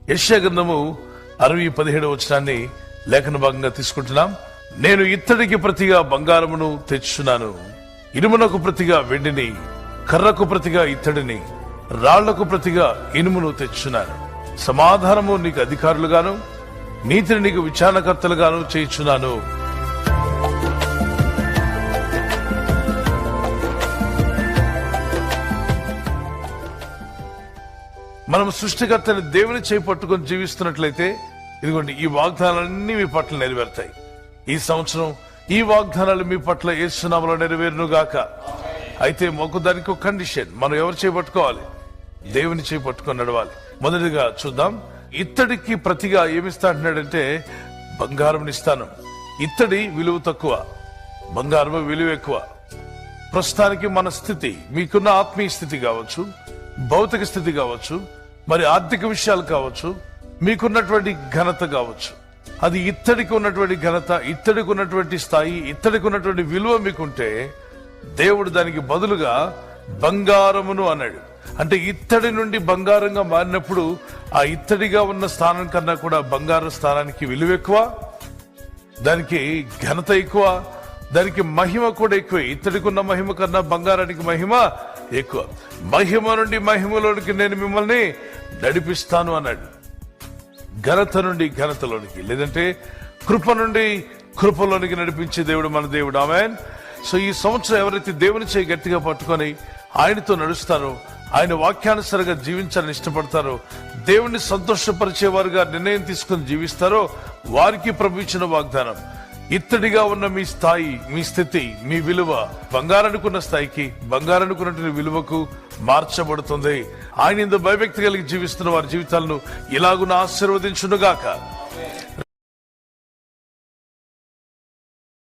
యెషయా గ్రంథము 60:17 లేఖన భాగంగా తీసుకుంటున్నాం. నేను ఇత్తడికి ప్రతిగా బంగారమును తెచ్చుచున్నాను, ఇనుమునకు ప్రతిగా వెండిని, కర్రకు ప్రతిగా ఇత్తడిని, రాళ్లకు ప్రతిగా ఇనుమును తెచ్చుచున్నాను. సమాధానము నీకు అధికారులుగాను, నీతిని నీకు విచారణకర్తలుగాను చేయుచున్నాను. మనం సృష్టికర్తని దేవుని చేయి పట్టుకొని జీవిస్తున్నట్లయితే ఇదిగోండి, ఈ వాగ్దానాలన్నీ మీ పట్ల నెరవేరుతాయి. ఈ సంవత్సరం ఈ వాగ్దానాలు మీ పట్ల యేసు నామములో నెరవేరును గాక. అయితే దానికి ఒక కండిషన్, మనం ఎవరు చేపట్టుకోవాలి? దేవుని చేపట్టుకొని నడవాలి. మొదటిగా చూద్దాం, ఇత్తడికి ప్రతిగా ఏమిస్తా అంటున్నాడంటే బంగారం ఇస్తాను. ఇత్తడి విలువ తక్కువ, బంగారం విలువ ఎక్కువ. ప్రస్తుతానికి మన స్థితి, మీకున్న ఆత్మీయ స్థితి కావచ్చు, భౌతిక స్థితి కావచ్చు, మరి ఆర్థిక విషయాలు కావచ్చు, మీకున్నటువంటి ఘనత కావచ్చు, అది ఇత్తడికి ఉన్నటువంటి ఘనత, ఇత్తడికి ఉన్నటువంటి స్థాయి, ఇత్తడికి ఉన్నటువంటి విలువ మీకుంటే దేవుడు దానికి బదులుగా బంగారమును అన్నాడు. అంటే ఇత్తడి నుండి బంగారంగా మారినప్పుడు ఆ ఇత్తడిగా ఉన్న స్థానం కన్నా కూడా బంగారు స్థానానికి విలువ ఎక్కువ, దానికి ఘనత ఎక్కువ, దానికి మహిమ కూడా ఎక్కువ. ఇత్తడికి ఉన్న మహిమ కన్నా బంగారానికి మహిమ ఎక్కువ. మహిమ నుండి మహిమలోనికి నేను మిమ్మల్ని నడిపిస్తాను అన్నాడు. ఘనత నుండి ఘనతలోనికి, లేదంటే కృప నుండి కృపలోనికి నడిపించే దేవుడు మన దేవుడు. ఆమేన్. సో ఈ సంవత్సరం ఎవరైతే దేవుని చేయి గట్టిగా పట్టుకొని ఆయనతో నడుస్తారో, ఆయన వాక్యానుసారంగా జీవించాలని ఇష్టపడతారో, దేవుణ్ణి సంతోషపరిచేవారుగా నిర్ణయం తీసుకుని జీవిస్తారో, వారికి ప్రభు ఇచ్చిన వాగ్దానం, ఇత్తడిగా ఉన్న మీ స్థాయి, మీ స్థితి, మీ విలువ బంగారానుకున్న స్థాయికి, బంగారానుకున్నటువంటి విలువకు మార్చబడుతుంది. ఆయన ఇందు భయభక్తి కలిగి జీవిస్తున్న వారి జీవితాలను ఇలాగున ఆశీర్వదించునుగాక.